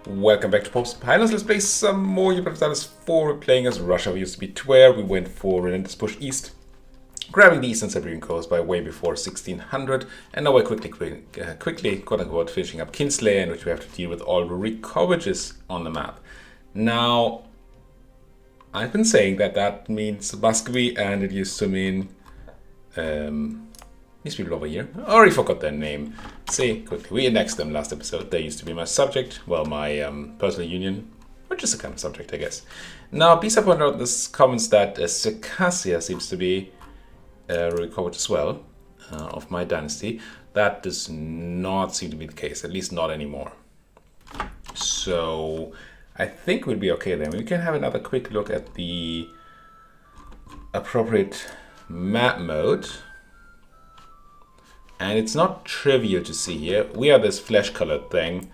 Welcome back to Pop's Pilots. Let's play some more Europa Universalis IV. We're playing as Russia. We used to be Tver. We went for Relentless Push East, grabbing the Eastern Siberian coast by way before 1600. And now we're quickly, quote unquote, finishing up Kinslayer, in which we have to deal with all the recovages on the map. Now, I've been saying that means Muscovy, and it used to mean these people over here. I already forgot their name. See, quickly, we annexed them last episode. They used to be my subject, well, my personal union, which is a kind of subject, I guess. Now, Pisa pointed out in this comments that Circassia seems to be recovered as well of my dynasty. That does not seem to be the case, at least not anymore. So, I think we'll be okay then. We can have another quick look at the appropriate map mode. And it's not trivial to see here. We are this flesh-colored thing.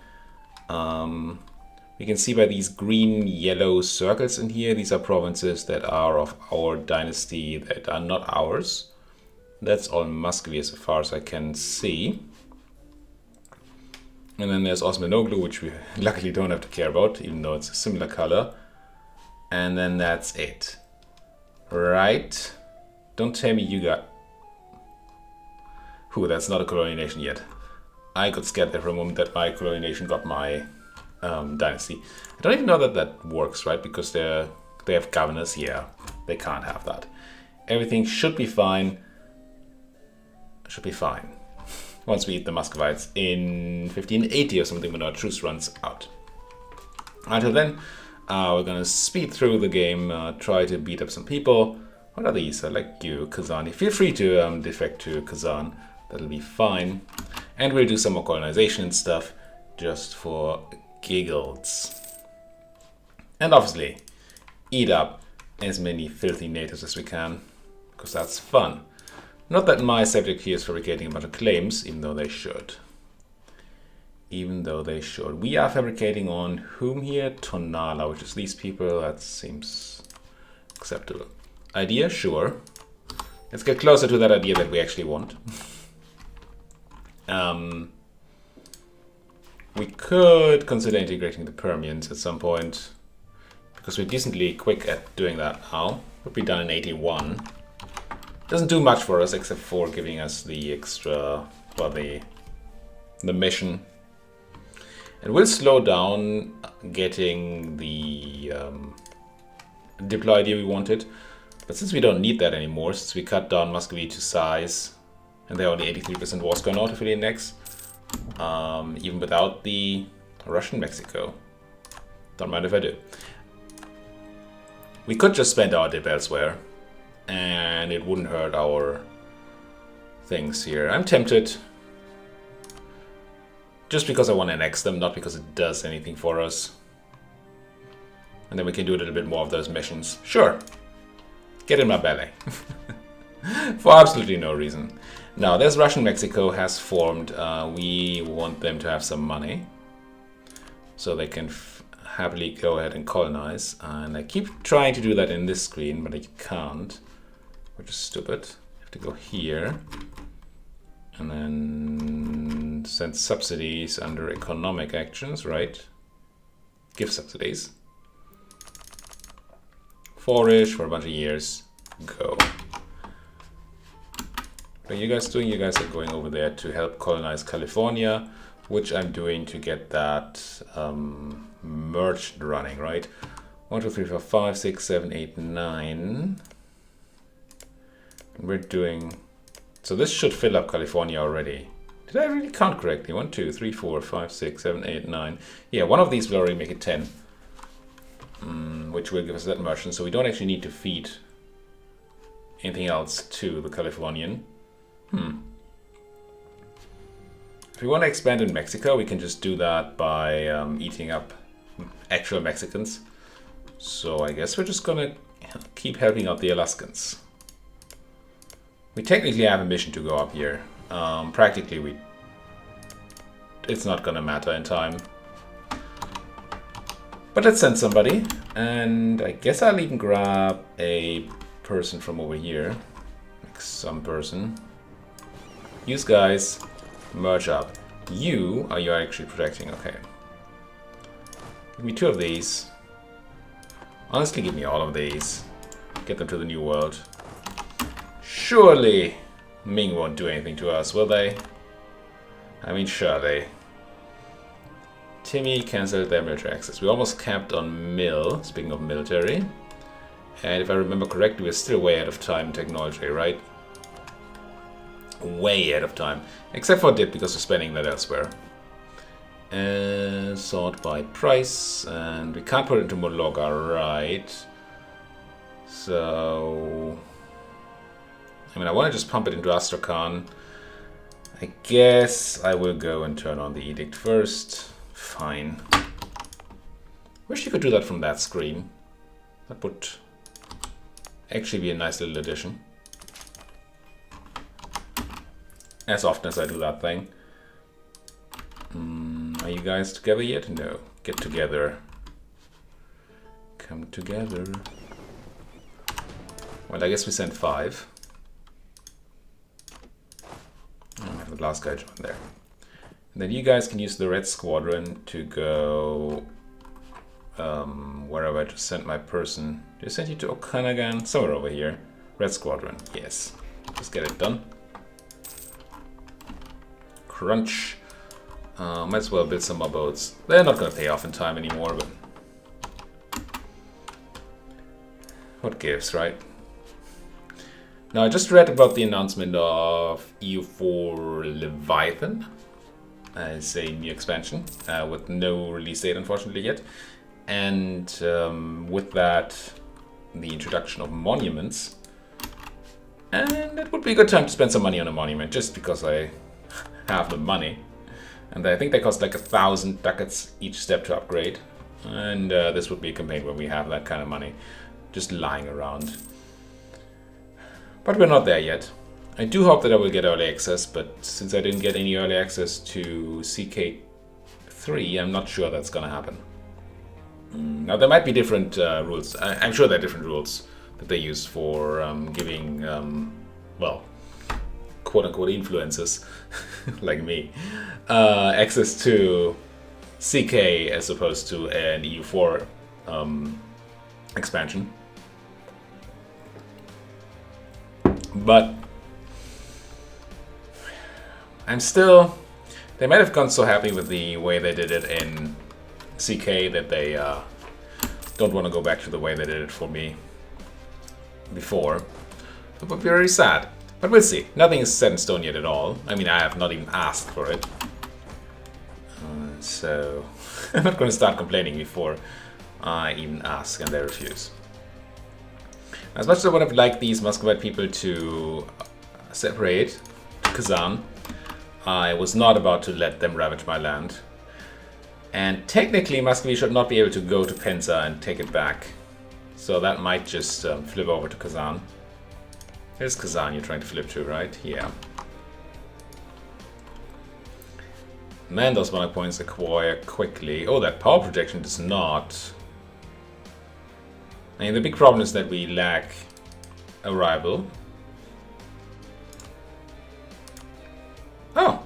We can see by these green-yellow circles in here, these are provinces that are of our dynasty that are not ours. That's all Muscovy as far as I can see. And then there's Osmanoglu, which we luckily don't have to care about, even though it's a similar color. And then that's it. Right? Don't tell me you got... Whew, that's not a colonial nation yet. I got scared there for a moment that my colonial nation got my dynasty. I don't even know that that works, right? Because they have governors. Yeah, they can't have that. Everything should be fine. Should be fine. Once we eat the Muscovites in 1580 or something when our truce runs out. Until then, we're gonna speed through the game, try to beat up some people. What are these? I like you, Kazan. Feel free to defect to Kazan. That'll be fine. And we'll do some more colonization and stuff just for giggles. And obviously, eat up as many filthy natives as we can, because that's fun. Not that my subject here is fabricating a bunch of claims, even though they should. Even though they should. We are fabricating on whom here? Tonala, which is these people. That seems acceptable. Idea? Sure. Let's get closer to that idea that we actually want. We could consider integrating the Permians at some point, because we're decently quick at doing that now. Would be done in 81. Doesn't do much for us except for giving us the extra, well, the mission. And we'll slow down getting the diplo idea we wanted. But since we don't need that anymore, since we cut down Muscovy to size, and they're only 83% war score now to fill in next, even without the Russian Mexico. Don't mind if I do. We could just spend our dip elsewhere, and it wouldn't hurt our things here. I'm tempted, just because I want to annex them, not because it does anything for us. And then we can do a little bit more of those missions. Sure. Get in my belly. For absolutely no reason. Now, there's Russian Mexico has formed. We want them to have some money, so they can happily go ahead and colonize. And I keep trying to do that in this screen, but I can't, which is stupid. I have to go here, and then send subsidies under economic actions, right? Give subsidies. 4-ish for a bunch of years. Go. What are you guys doing? You guys are going over there to help colonize California, which I'm doing to get that merged running, right? 1, 2, 3, 4, 5, 6, 7, 8, 9. And we're doing... So this should fill up California already. Did I really count correctly? 1, 2, 3, 4, 5, 6, 7, 8, 9. Yeah, one of these will already make it 10. Which will give us that merchant, so we don't actually need to feed anything else to the Californian. If we want to expand in Mexico, we can just do that by eating up actual Mexicans. So I guess we're just gonna keep helping out the Alaskans. We technically have a mission to go up here. Practically, it's not gonna matter in time. But let's send somebody, and I guess I'll even grab a person from over here. Like some person. Use guys, merge up. You are actually protecting, okay. Give me 2 of these. Honestly, give me all of these. Get them to the New World. Surely Ming won't do anything to us, will they? I mean, surely. Timmy cancelled their military access. We almost camped on Mill, speaking of military. And if I remember correctly, we're still way ahead of time in technology, right? Way ahead of time. Except for Dip, because we're spending that elsewhere. And sort by price. And we can't put it into Mologa, right? So... I mean, I want to just pump it into Astrakhan. I guess I will go and turn on the edict first. Fine. Wish you could do that from that screen. That would actually be a nice little addition. As often as I do that thing. Are you guys together yet? No. Get together. Come together. Well, I guess we sent 5. I have the last guy join there. And then you guys can use the red squadron to go wherever I just sent my person. Did I send you to Okanagan? Somewhere over here. Red squadron, yes. Just get it done. Crunch. Might as well build some more boats. They're not going to pay off in time anymore, but what gives, right? Now, I just read about the announcement of EU4 Leviathan as a new expansion with no release date, unfortunately, yet. And with that, the introduction of monuments. And it would be a good time to spend some money on a monument, just because I have the money. And I think they cost like 1,000 ducats each step to upgrade. And this would be a campaign where we have that kind of money just lying around. But we're not there yet. I do hope that I will get early access, but since I didn't get any early access to CK3, I'm not sure that's gonna happen. Now there might be different rules. I'm sure there are different rules that they use for giving, well, quote-unquote influencers, like me, access to CK as opposed to an EU4 expansion. But I'm still... They might have gone so happy with the way they did it in CK that they don't want to go back to the way they did it for me before. It would be very sad. But we'll see. Nothing is set in stone yet at all. I mean, I have not even asked for it. So I'm not going to start complaining before I even ask and they refuse. As much as I would have liked these Muscovite people to separate to Kazan, I was not about to let them ravage my land. And technically, Muscovy should not be able to go to Penza and take it back. So that might just flip over to Kazan. Here's Kazan you're trying to flip to, right? Yeah. Man, those mana points acquire quickly. Oh, that power projection does not. I mean, the big problem is that we lack a rival. Oh!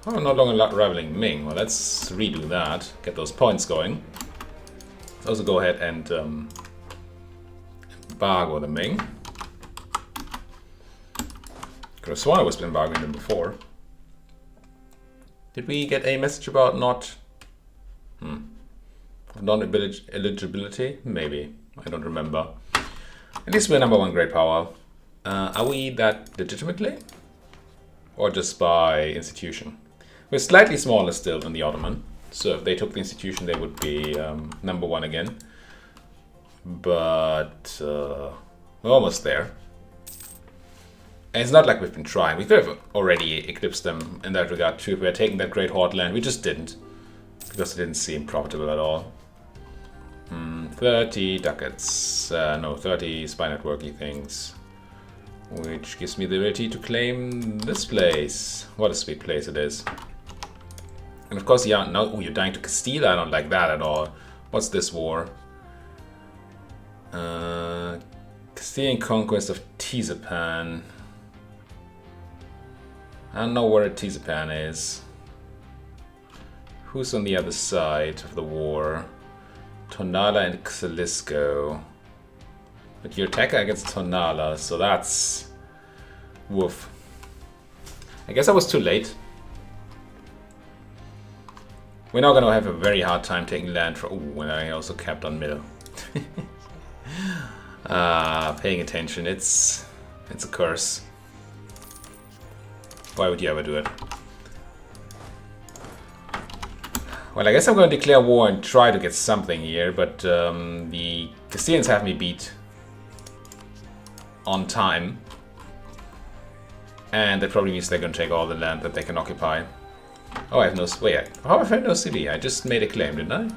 Oh, no longer rivaling Ming. Well, let's redo that. Get those points going. Let's also go ahead and embargo the Ming. Could have sworn I was embargoing them before. Did we get a message about not... non-eligibility? Maybe. I don't remember. At least we're #1 great power. Are we that legitimately? Or just by institution? We're slightly smaller still than the Ottoman. So if they took the institution, they would be #1 again. But we're almost there. And it's not like we've been trying. We could have already eclipsed them in that regard too if we had taken that great horde land. We just didn't. Because it didn't seem profitable at all. 30 ducats. No, 30 spy networky things. Which gives me the ability to claim this place. What a sweet place it is. And of course, yeah, now you're dying to Castile. I don't like that at all. What's this war? Castilian conquest of Tizapan. I don't know where Tizapan is. Who's on the other side of the war? Tonala and Xalisco. But you're attacking against Tonala, so that's... woof. I guess I was too late. We're now gonna have a very hard time taking land for... Ooh, and I also capped on middle. Paying attention, it's a curse. Why would you ever do it? Well, I guess I'm going to declare war and try to get something here, but the Castilians have me beat on time. And that probably means they're going to take all the land that they can occupy. Oh, I have no... Wait, how have I no city? I just made a claim, didn't I?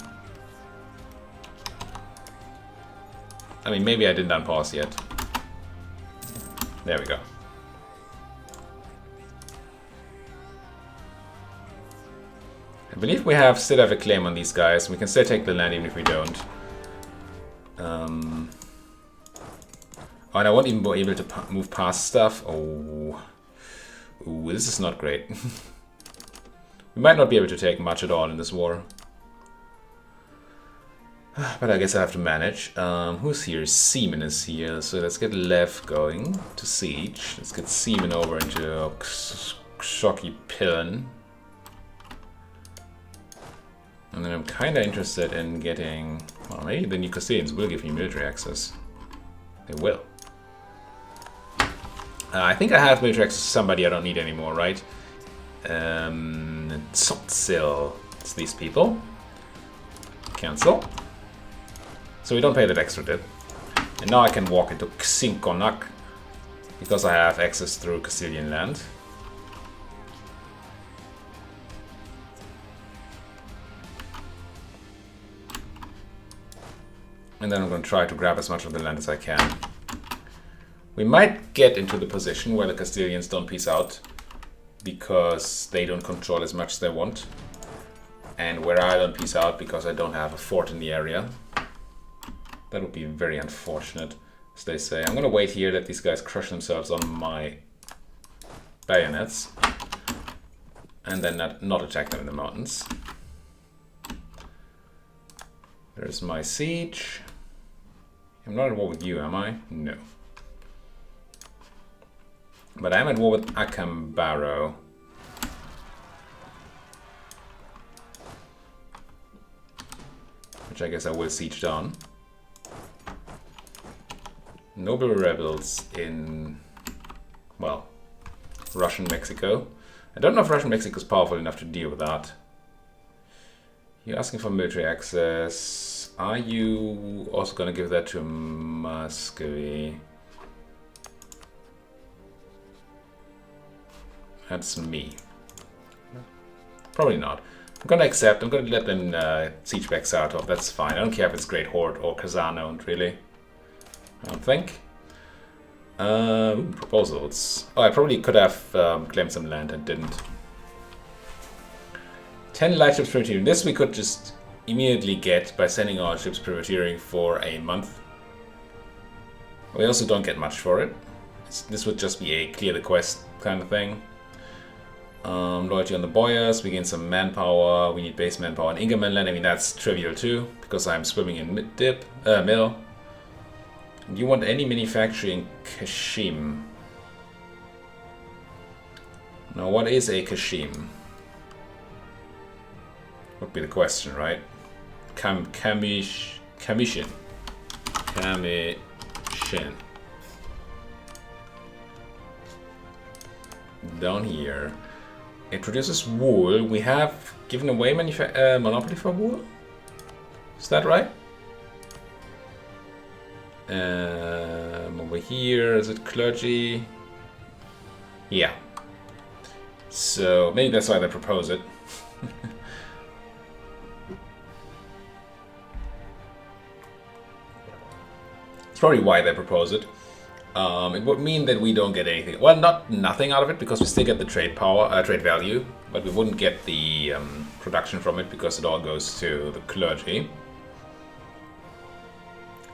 I mean, maybe I didn't unpause yet. There we go. I believe we still have a claim on these guys. We can still take the land even if we don't. Oh, and I won't even be able to move past stuff. Oh. Ooh, this is not great. We might not be able to take much at all in this war. But I guess I have to manage. Who's here? Seaman is here. So let's get Lev going to siege. Let's get Seaman over into Shocky Pillen. And then I'm kind of interested in getting... Well, maybe the new Castilians will give me military access. They will. I think I have military access to somebody I don't need anymore, right? Tsotzil. It's these people. Cancel. So we don't pay that extra debt. And now I can walk into Xinconac because I have access through Castilian land. And then I'm going to try to grab as much of the land as I can. We might get into the position where the Castilians don't peace out because they don't control as much as they want. And where I don't peace out because I don't have a fort in the area. That would be very unfortunate, as they say. I'm going to wait here, let these guys crush themselves on my bayonets. And then not attack them in the mountains. There's my siege. I'm not at war with you, am I? No. But I'm at war with Acambaro. Which I guess I will siege down. Noble rebels in, well, Russian Mexico. I don't know if Russian Mexico is powerful enough to deal with that. You're asking for military access. Are you also going to give that to Muscovy? That's me. Probably not. I'm going to accept. I'm going to let them siege back Saratov. That's fine. I don't care if it's Great Horde or Kazan, really. I don't think. Proposals. Oh, I probably could have claimed some land and didn't. 10 light ships privateering. This we could just immediately get by sending our ships privateering for a month. We also don't get much for it. This would just be a clear the quest kind of thing. Loyalty on the Boyars. We gain some manpower. We need base manpower in Ingermanland. I mean, that's trivial too, because I'm swimming in mill. Do you want any manufacturing Kashim? Now, what is a Kashim? Would be the question, right? Commission. Down here. It produces wool. We have given away monopoly for wool? Is that right? Over here, is it clergy? Yeah. So maybe that's why they propose it. It's probably why they propose it. It would mean that we don't get anything. Well, nothing out of it because we still get the trade power, trade value, but we wouldn't get the production from it because it all goes to the clergy.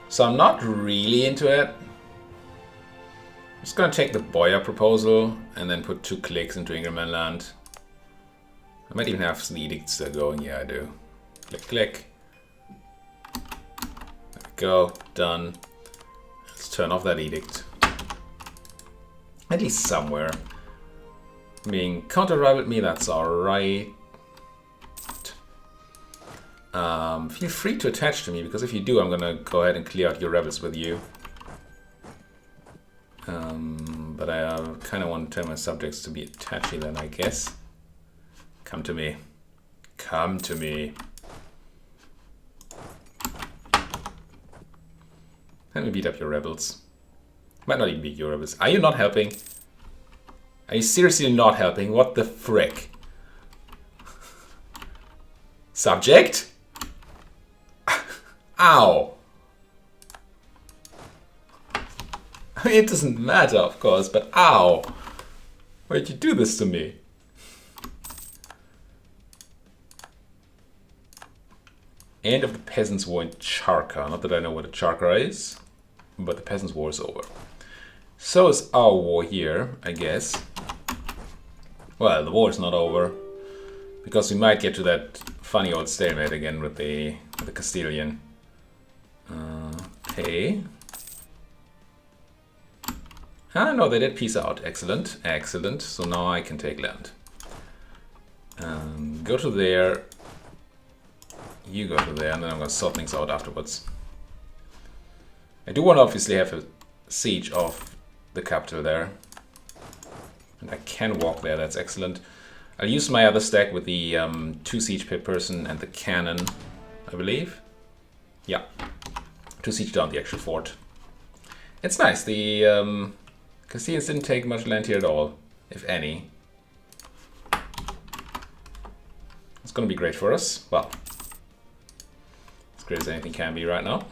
So I'm not really into it. I'm just gonna take the Boyar proposal and then put 2 clicks into Ingermanland. I might even have the edicts still going. Yeah, I do. Click, click. There we go. Done. Let's turn off that edict. At least somewhere. Being counter-rivaled me, that's alright. Feel free to attach to me, because if you do, I'm gonna go ahead and clear out your rebels with you. But I kind of want to tell my subjects to be attachy then, I guess. Come to me. Come to me. Let me beat up your rebels. Might not even beat your rebels. Are you not helping? Are you seriously not helping? What the frick? Subject? Ow! I mean, it doesn't matter, of course, but ow! Why'd you do this to me? End of the Peasants' War in Charka. Not that I know what a Charka is, but the Peasants' War is over. So is our war here, I guess. Well, the war is not over, because we might get to that funny old stalemate again with the Castilian. Okay. Ah, no, they did peace out. Excellent, excellent. So now I can take land. Go to there. You go to there, and then I'm going to sort things out afterwards. I do want to obviously have a siege of the capital there. And I can walk there, that's excellent. I'll use my other stack with the 2 siege per person and the cannon, I believe. Yeah, 2 siege down the actual fort. It's nice, the Castilians didn't take much land here at all, if any. It's gonna be great for us. Well, as great as anything can be right now.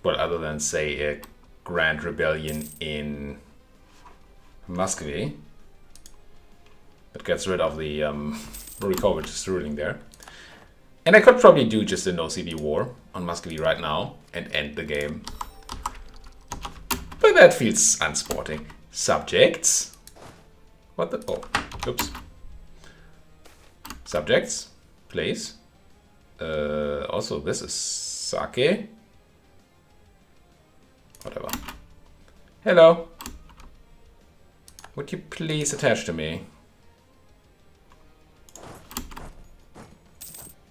Well, other than, say, a grand rebellion in Muscovy that gets rid of the Rurikov, which is ruling there. And I could probably do just a no-CB war on Muscovy right now and end the game. But that feels unsporting. Subjects? What the? Oh, oops. Subjects, please. Also, this is sake. Whatever. Hello. Would you please attach to me?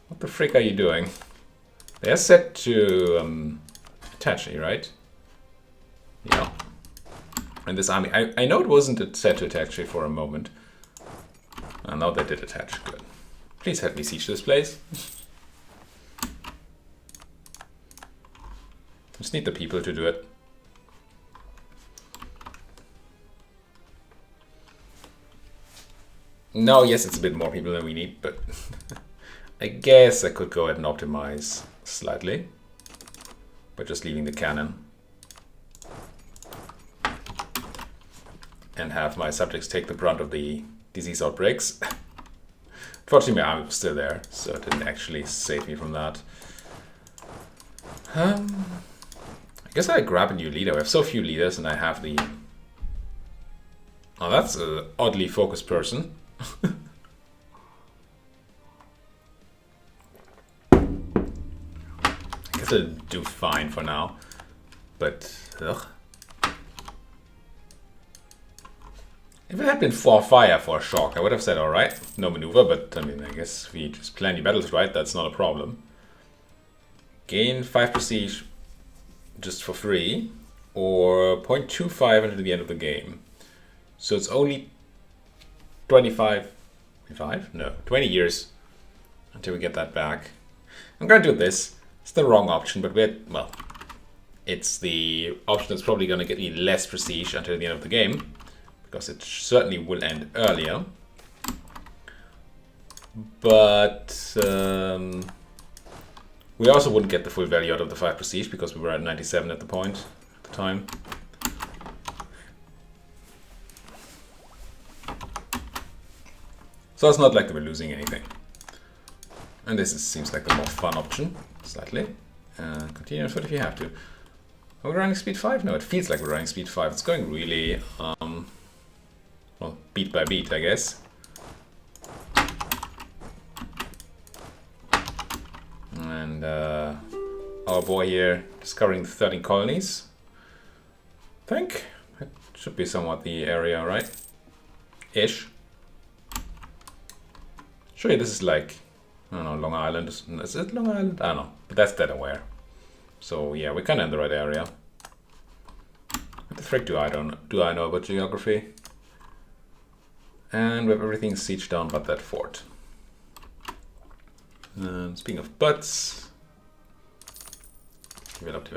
What the frick are you doing? They're set to attach me, right? Yeah. And this army, I know it wasn't set to attach me for a moment. And now they did attach. Good. Please help me siege this place. Just need the people to do it. No, yes, it's a bit more people than we need, but I guess I could go ahead and optimize slightly by just leaving the cannon and have my subjects take the brunt of the disease outbreaks. Fortunately, my army was still there, so it didn't actually save me from that. I guess I grab a new leader. We have so few leaders, and I have the... Oh, that's an oddly focused person. I guess I'll do fine for now, but ugh. If it had been 4 fire for a shock, I would have said alright, no maneuver, but I mean, I guess we just plan your battles right, that's not a problem. Gain 5 prestige just for free, or 0.25 until the end of the game. So it's only 20 years until we get that back. I'm gonna do this. It's the wrong option, but well, it's the option that's probably gonna get me less prestige until the end of the game, because it certainly will end earlier. But we also wouldn't get the full value out of the 5 prestige because we were at 97 at the time. So it's not like we're losing anything. And this seems like the more fun option, slightly. Continue on foot if you have to. Are we running speed 5? No, it feels like we're running speed 5. It's going really, well, beat by beat, I guess. And our boy here discovering 13 colonies. I think it should be somewhat the area, right? Ish. Sure, this is like, I don't know, Long Island. Is it Long Island? I don't know, but that's dead aware. So yeah, we're kind of in the right area. What the frick do I know about geography? And we have everything sieged down but that fort. Speaking of butts, develop.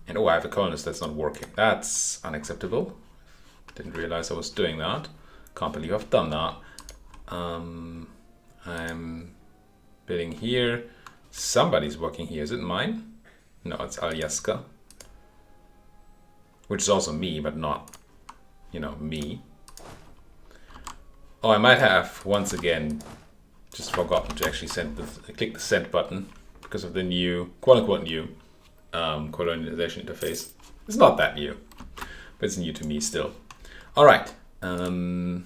And oh, I have a colonist that's not working. That's unacceptable. Didn't realize I was doing that. Can't believe I've done that. I'm building here. Somebody's working here. Is it mine? No, it's Aljaska. Which is also me, but not, you know, me. Oh, I might have once again just forgotten to actually click the send button because of the new, quote-unquote new, colonization interface. It's not that new, but it's new to me still. All right. And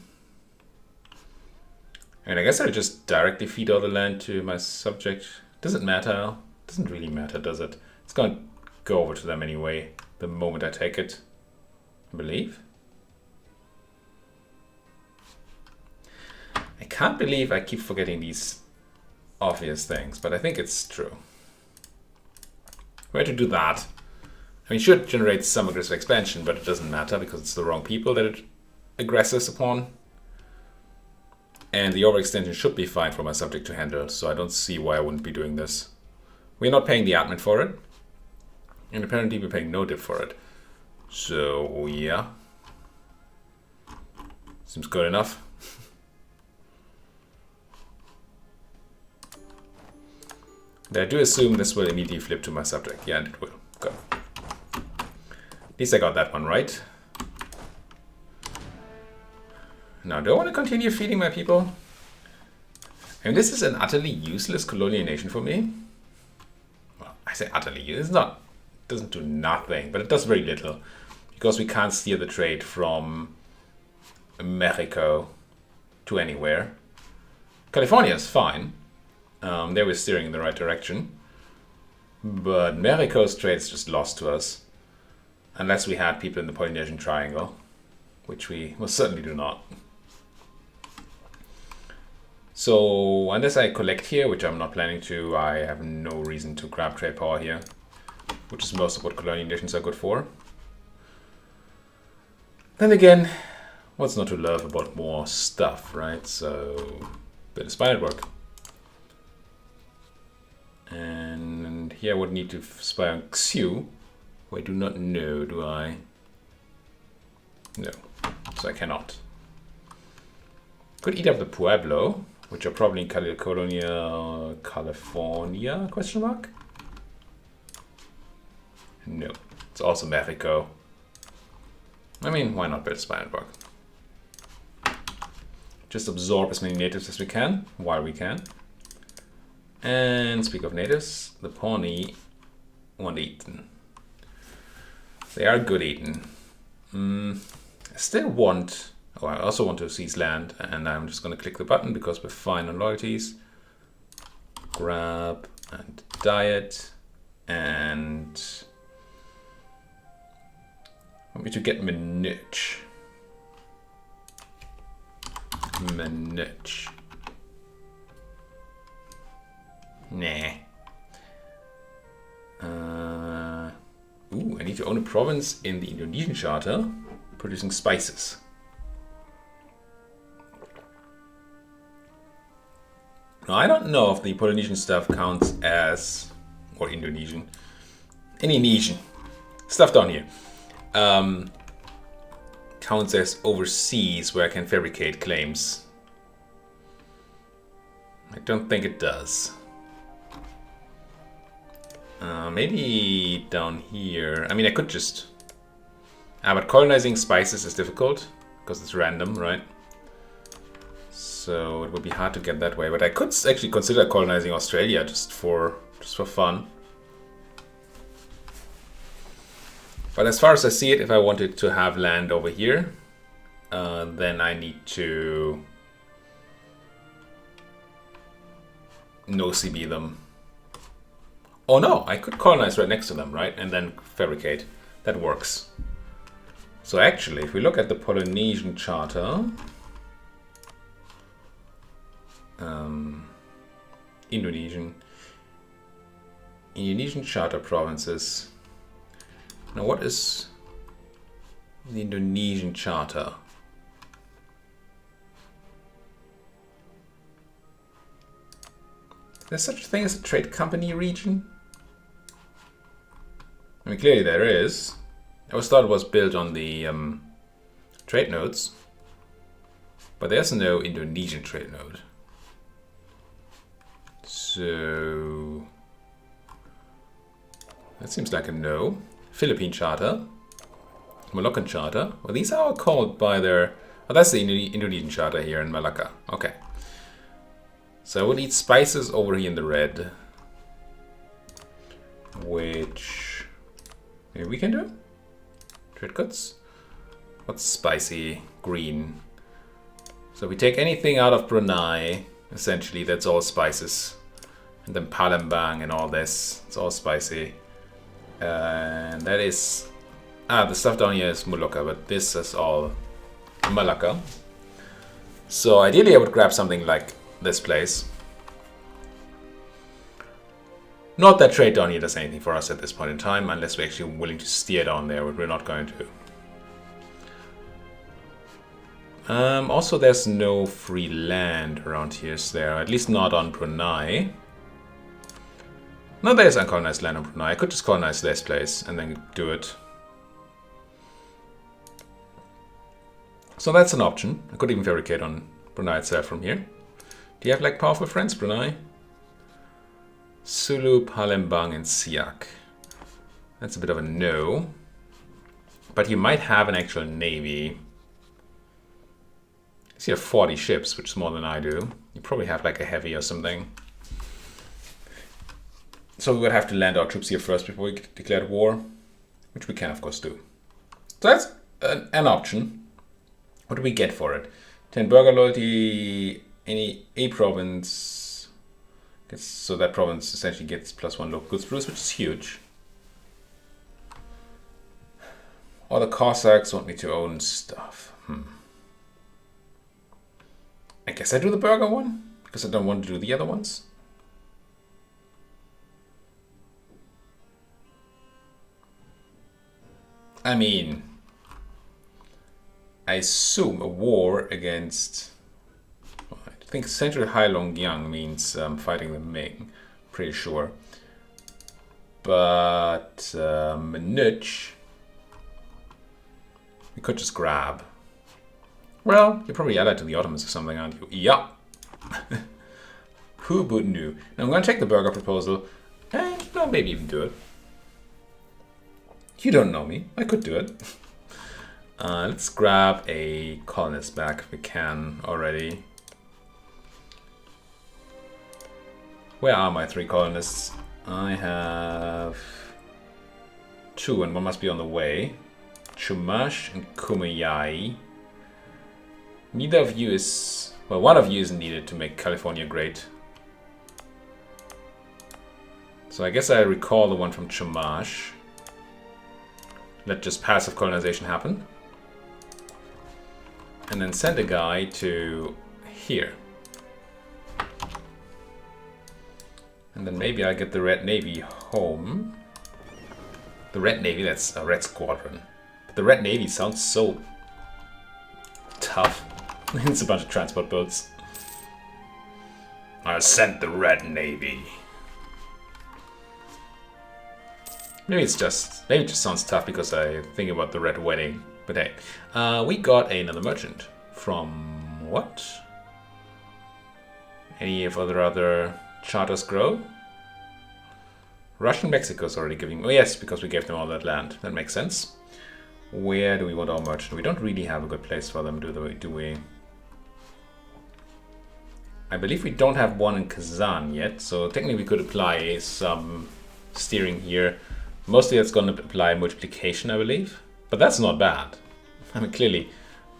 I guess I just directly feed all the land to my subject. Does it matter? Doesn't really matter, does it? It's going to go over to them anyway the moment I take it, I believe. I can't believe I keep forgetting these obvious things, but I think it's true. Where to do that? I mean, it should generate some aggressive expansion, but it doesn't matter because it's the wrong people that it aggresses upon. And the overextension should be fine for my subject to handle, so I don't see why I wouldn't be doing this. We're not paying the admin for it, and apparently we're paying no div for it. So, yeah. Seems good enough. I do assume this will immediately flip to my subject. Yeah, and it will. Good. At least I got that one right. Now, do I want to continue feeding my people? I mean, this is an utterly useless colonial nation for me. Well, I say utterly useless. It doesn't do nothing, but it does very little. Because we can't steer the trade from Mexico to anywhere. California is fine. There we're steering in the right direction. But Mexico's trade is just lost to us. Unless we had people in the Polynesian Triangle. Which we most certainly do not. So, unless I collect here, which I'm not planning to, I have no reason to grab trade power here. Which is most of what colonial nations are good for. Then again, what's not to love about more stuff, right? So, bit of spy network. And here I would need to spy on Xiu, who I do not know, do I? No, so I cannot. Could eat up the Pueblo, which are probably in California, question mark? No, it's also Mexico. I mean, why not build a spy network? Just absorb as many natives as we can, while we can. And speak of natives, the Pawnee want eaten. They are good eaten. I still want, I also want to seize land, and I'm just going to click the button because we're fine on loyalties. Grab and diet, and want me to get Minuch. Nah. Ooh, I need to own a province in the Indonesian charter producing spices. Now, I don't know if the Polynesian stuff counts as, or Indonesian, Indonesian stuff down here, counts as overseas where I can fabricate claims. I don't think it does. Maybe down here. I mean, I could just... but colonizing spices is difficult because it's random, right? So it would be hard to get that way. But I could actually consider colonizing Australia just for fun. But as far as I see it, if I wanted to have land over here, then I need to no CB them. Oh no, I could colonize right next to them, right? And then fabricate. That works. So actually, if we look at the Polynesian charter, Indonesian charter provinces. Now what is the Indonesian charter? There's such a thing as a trade company region? I mean, clearly there is. I always thought it was built on the trade nodes, but there's no Indonesian trade node. So that seems like a no. Philippine charter, Malaccan charter. Well, these are all called by their. Oh, that's the Indonesian charter here in Malacca. Okay. So I will eat spices over here in the red, which maybe we can do. Trade goods. What's spicy? Green. So we take anything out of Brunei, essentially that's all spices. And then Palembang and all this, it's all spicy. And that is, the stuff down here is Molucca, but this is all Malacca. So ideally I would grab something like this place. Not that trade down here does anything for us at this point in time, unless we're actually willing to steer down there, but we're not going to. Also, there's no free land around here, is there? At least not on Brunei. No, there's uncolonized land on Brunei. I could just colonize this place and then do it. So that's an option. I could even fabricate on Brunei itself from here. Do you have like powerful friends, Brunei? Sulu, Palembang, and Siak. That's a bit of a no. But you might have an actual navy. You have 40 ships, which is more than I do. You probably have like a heavy or something. So we would have to land our troops here first before we declared war, which we can of course do. So that's an option. What do we get for it? 10 burger loyalty, a province. So that province essentially gets +1 local goods produce, which is huge. Or the Cossacks want me to own stuff. I guess I do the burger one, because I don't want to do the other ones. I mean, I assume a war against, I think Central Heilongjiang means fighting the Ming, pretty sure. But Manich, we could just grab. Well, you're probably allied to the Ottomans or something, aren't you? Yeah. Who would knew? Now I'm going to take the burger proposal and maybe even do it. You don't know me. I could do it. Let's grab a colonist back if we can already. Where are my 3 colonists? I have 2 and one must be on the way. Chumash and Kumeyaay. Neither of you is... Well, one of you isn't needed to make California great. So I guess I recall the one from Chumash. Let just passive colonization happen. And then send a guy to here. And then maybe I'll get the Red Navy home. The Red Navy, that's a Red Squadron. But the Red Navy sounds so tough. It's a bunch of transport boats. I sent the Red Navy. Maybe it just sounds tough because I think about the Red Wedding. But hey, we got another merchant from what? Any of other charters grow? Russian Mexico's already giving. Oh yes, because we gave them all that land. That makes sense. Where do we want our merchant? We don't really have a good place for them, do we? I believe we don't have one in Kazan yet, so technically we could apply some steering here. Mostly that's going to apply multiplication, I believe. But that's not bad. I mean, clearly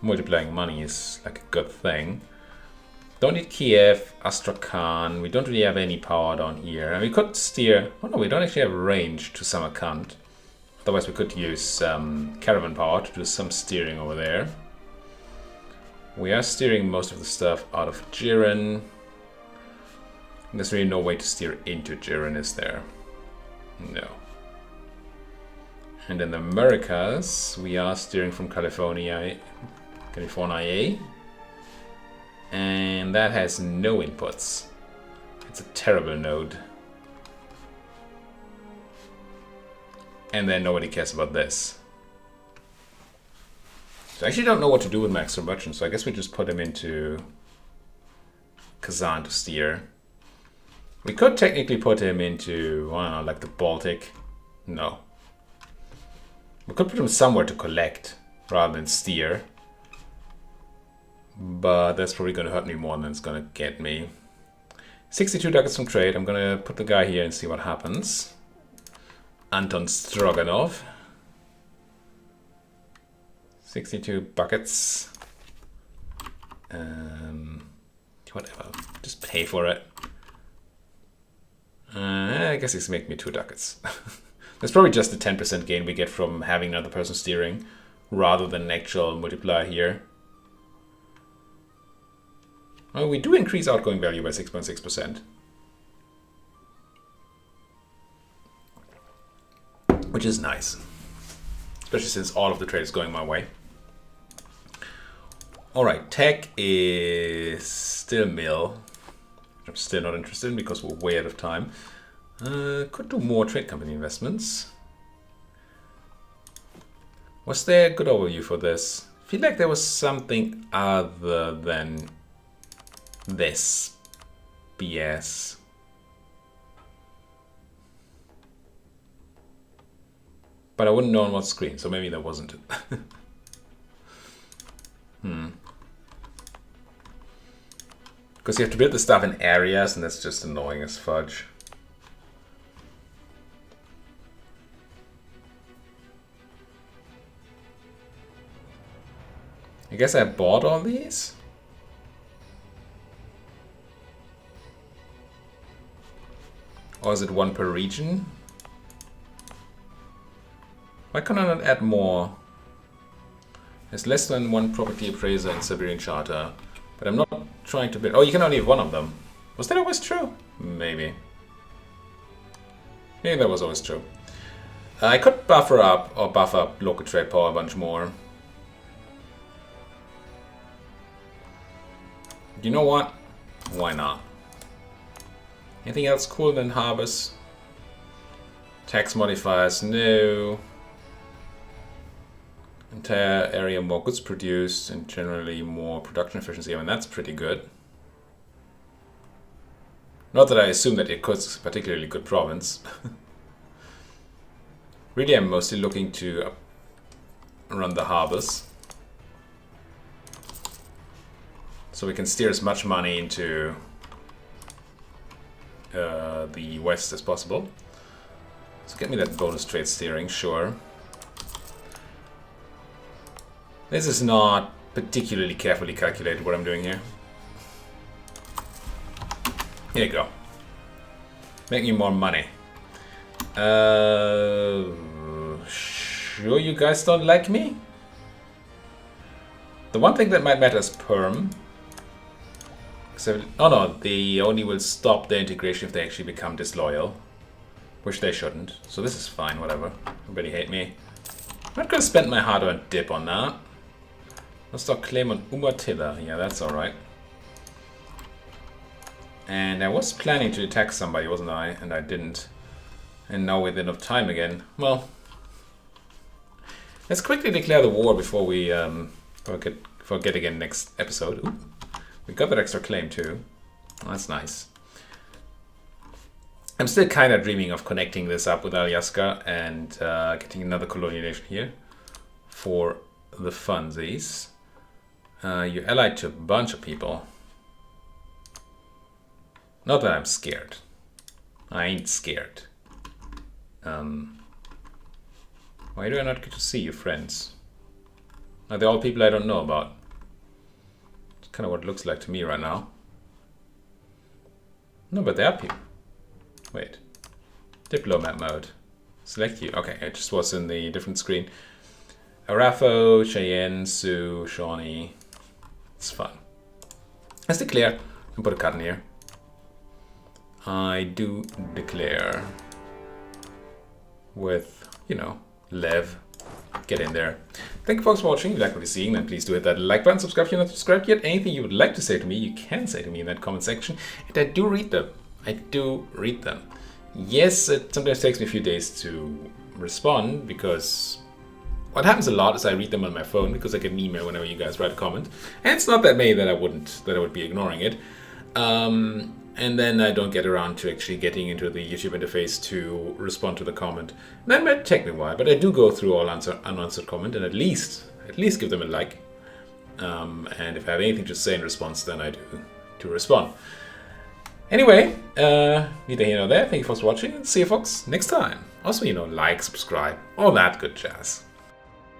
multiplying money is like a good thing. Don't need Kiev, Astrakhan. We don't really have any power down here. And we could steer... Oh no, we don't actually have range to Samarkand. Otherwise we could use caravan power to do some steering over there. We are steering most of the stuff out of Jiren. There's really no way to steer into Jiren, is there? No. And in the Americas, we are steering from California. And that has no inputs. It's a terrible node. And then nobody cares about this. So I actually don't know what to do with Max Production, so I guess we just put him into Kazan to steer. We could technically put him into, I don't know, like the Baltic. No. We could put him somewhere to collect rather than steer. But that's probably going to hurt me more than it's going to get me. 62 ducats from trade. I'm going to put the guy here and see what happens. Anton Stroganov. 62 buckets. Whatever. Just pay for it. I guess he's making me 2 ducats. That's probably just the 10% gain we get from having another person steering rather than an actual multiplier here. Oh, we do increase outgoing value by 6.6%. Which is nice. Especially since all of the trade is going my way. Alright, tech is still mill. I'm still not interested in because we're way out of time. Could do more trade company investments. Was there a good overview for this? I feel like there was something other than this BS. But I wouldn't know on what screen, so maybe there wasn't. Because you have to build the stuff in areas, and that's just annoying as fudge. I guess I bought all these? Or is it one per region? Why can I not add more? There's less than one property appraiser in Siberian Charter. But I'm not trying to build... Oh, you can only have one of them. Was that always true? Maybe. Maybe that was always true. I could buffer up or buff up local trade power a bunch more. You know what? Why not? Anything else cool than harbors? Tax modifiers, no. Entire area more goods produced and generally more production efficiency. I mean, that's pretty good. Not that I assume that Irkutsk is a particularly good province. Really, I'm mostly looking to run the harbors. So we can steer as much money into the west as possible. So get me that bonus trade steering, sure. This is not particularly carefully calculated what I'm doing here. Here you go. Making more money. Sure you guys don't like me? The one thing that might matter is perm. Oh no, they only will stop their integration if they actually become disloyal. Which they shouldn't. So this is fine, whatever. Everybody hate me. I'm not gonna spend my hard-earned dip on that. Let's start claim on Umatilla. Yeah, that's alright. And I was planning to attack somebody, wasn't I? And I didn't. And now with enough time again. Well, let's quickly declare the war before we forget again next episode. Ooh, we got that extra claim too. Oh, that's nice. I'm still kind of dreaming of connecting this up with Alyaska and getting another colonial nation here for the funsies. You're allied to a bunch of people. Not that I'm scared. I ain't scared. Why do I not get to see you, friends? Are they all people I don't know about? It's kind of what it looks like to me right now. No, but there are people. Wait. Diplomat mode. Select you. Okay, it just was in the different screen. Arafo, Cheyenne, Sue, Shawnee. It's fun. Let's declare and put a card in here. I do declare with, you know, Lev. Get in there. Thank you folks for watching. If you like what you're seeing, then please do hit that like button, subscribe if you're not subscribed yet. Anything you would like to say to me, you can say to me in that comment section. And I do read them. I do read them. Yes, it sometimes takes me a few days to respond because what happens a lot is I read them on my phone because I get an email whenever you guys write a comment. And it's not that many that I would be ignoring it. And then I don't get around to actually getting into the YouTube interface to respond to the comment. And that might take me a while, but I do go through all unanswered comment and at least give them a like. And if I have anything to say in response, then I do to respond. Anyway, neither here nor there. Thank you folks for watching and see you folks next time. Also, you know, like, subscribe, all that good jazz.